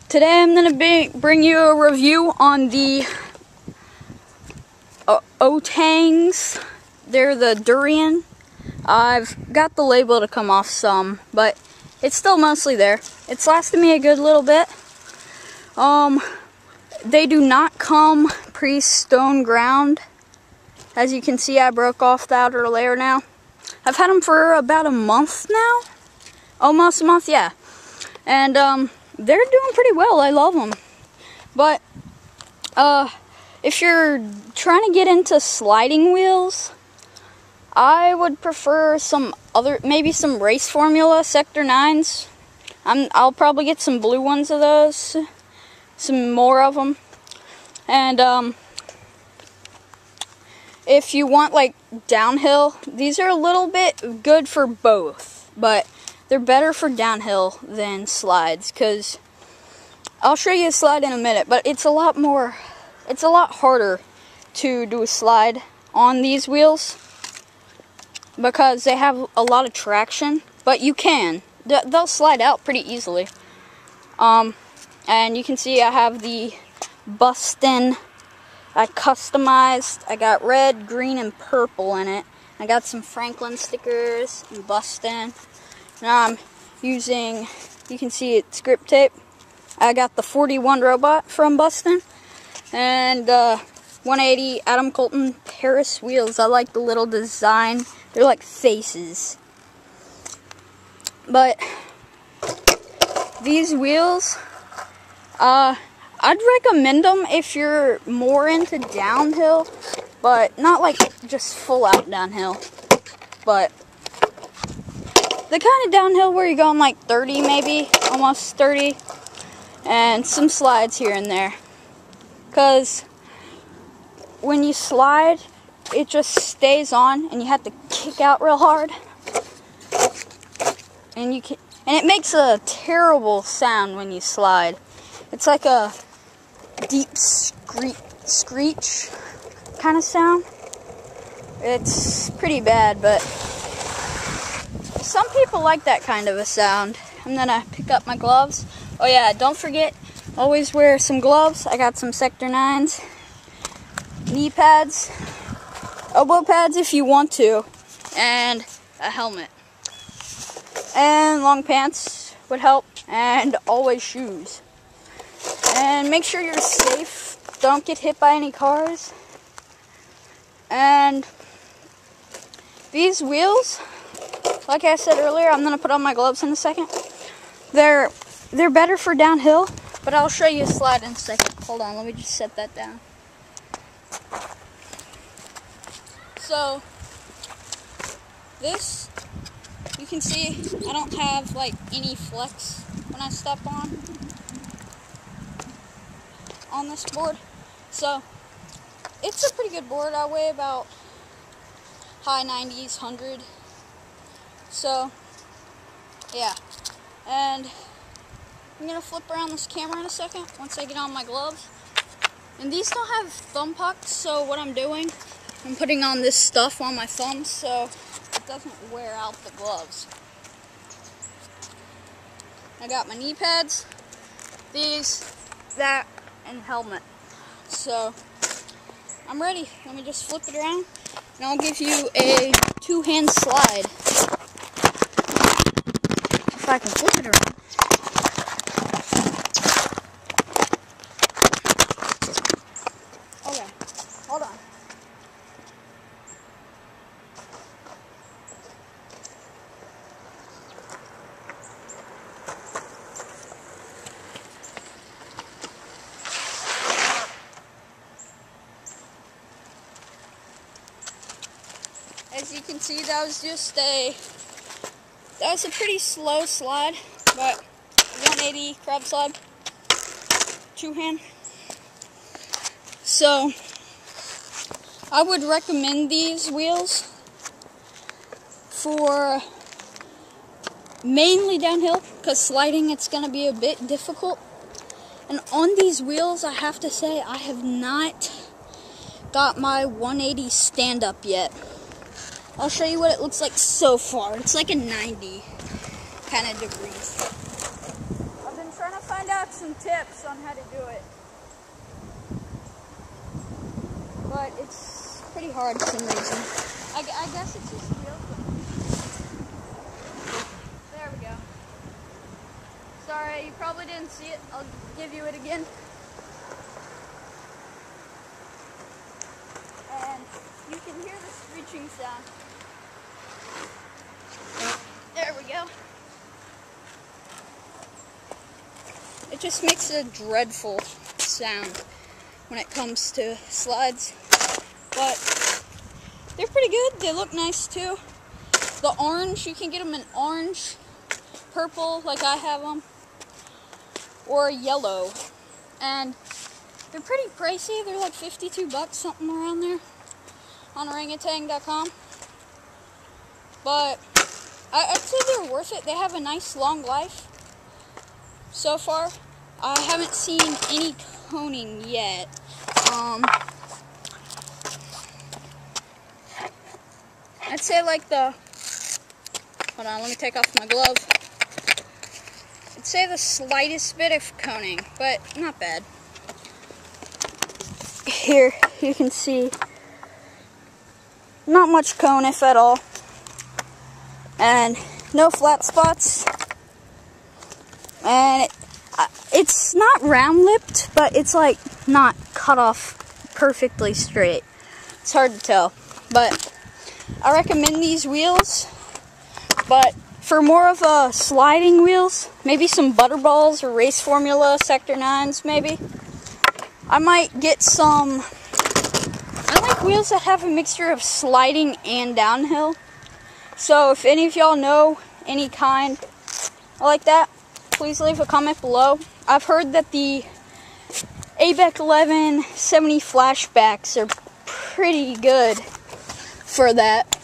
Today I'm going to bring you a review on the Otangs. They're the Durian. I've got the label to come off some, but it's still mostly there. It's lasted me a good little bit. They do not come pre-stone ground. As you can see, I broke off the outer layer now. I've had them for about a month now. Almost a month, yeah. And they're doing pretty well. I love them. But if you're trying to get into sliding wheels, I would prefer some other, maybe some Race Formula Sector 9s. I'll probably get some blue ones of those, some more of them. And if you want like downhill, these are a little bit good for both, but they're better for downhill than slides, because I'll show you a slide in a minute, but it's a lot harder to do a slide on these wheels because they have a lot of traction, but you can. They'll slide out pretty easily. And you can see I have the Bustin'. I customized. I got red, green, and purple in it. I got some Franklin stickers and Bustin'. Now I'm using, you can see it's grip tape. I got the 41 robot from Bustin'. And 180 Adam Colton Paris wheels. I like the little design. They're like faces. But these wheels, I'd recommend them if you're more into downhill, but not like just full out downhill. But the kind of downhill where you're going like 30 maybe, almost 30, and some slides here and there. Because when you slide, it just stays on and you have to kick out real hard. And it makes a terrible sound when you slide. It's like a deep screech kind of sound. It's pretty bad, but some people like that kind of a sound. I'm gonna pick up my gloves. Oh yeah, don't forget, always wear some gloves. I got some Sector 9s, knee pads, elbow pads if you want to, and a helmet. And long pants would help, and always shoes. And make sure you're safe. Don't get hit by any cars. And these wheels, like I said earlier, I'm going to put on my gloves in a second. They're better for downhill, but I'll show you a slide in a second. Hold on, let me just set that down. So, this, you can see I don't have like any flex when I step on this board. So it's a pretty good board. I weigh about high 90s, 100. So yeah, and I'm gonna flip around this camera in a second once I get on my gloves. And these don't have thumb pucks, so what I'm doing, I'm putting on this stuff on my thumbs so it doesn't wear out the gloves. I got my knee pads, these, that, and helmet. So I'm ready. Let me just flip it around and I'll give you a two-hand slide. If I can flip it around. Okay, hold on. As you can see, that was a pretty slow slide, but 180 crab slide, two-hand. So I would recommend these wheels for mainly downhill, because sliding it's going to be a bit difficult. And on these wheels, I have to say, I have not got my 180 stand-up yet. I'll show you what it looks like so far. It's like a 90 kind of degrees. I've been trying to find out some tips on how to do it. But it's pretty hard for some reason. I guess it's just real quick. There we go. Sorry, you probably didn't see it. I'll give you it again. And you can hear the screeching sound. There we go. It just makes a dreadful sound when it comes to slides. But they're pretty good. They look nice too. The orange, you can get them in orange, purple, like I have them, or yellow. And they're pretty pricey. They're like 52 bucks, something around there, on orangatang.com. But I'd say they're worth it. They have a nice long life so far. I haven't seen any coning yet. I'd say like the, hold on, let me take off my glove. I'd say the slightest bit of coning, but not bad. Here, you can see not much cone, if at all. And no flat spots. And it's not round-lipped, but it's like not cut off perfectly straight. It's hard to tell. But I recommend these wheels. But for more of a sliding wheels, maybe some Butterballs or Race Formula Sector 9s maybe, I might get some. I like wheels that have a mixture of sliding and downhill. So if any of y'all know any kind like that, please leave a comment below. I've heard that the ABEC 1170 flashbacks are pretty good for that,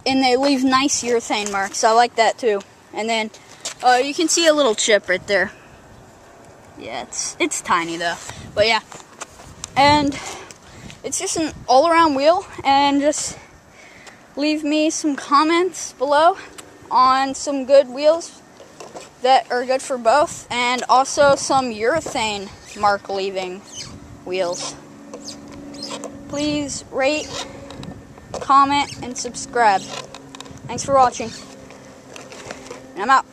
and they leave nice urethane marks. I like that too. And then you can see a little chip right there. Yeah, it's tiny though, but yeah. And it's just an all-around wheel, and just leave me some comments below on some good wheels that are good for both, and also some urethane mark leaving wheels. Please rate, comment, and subscribe. Thanks for watching, and I'm out.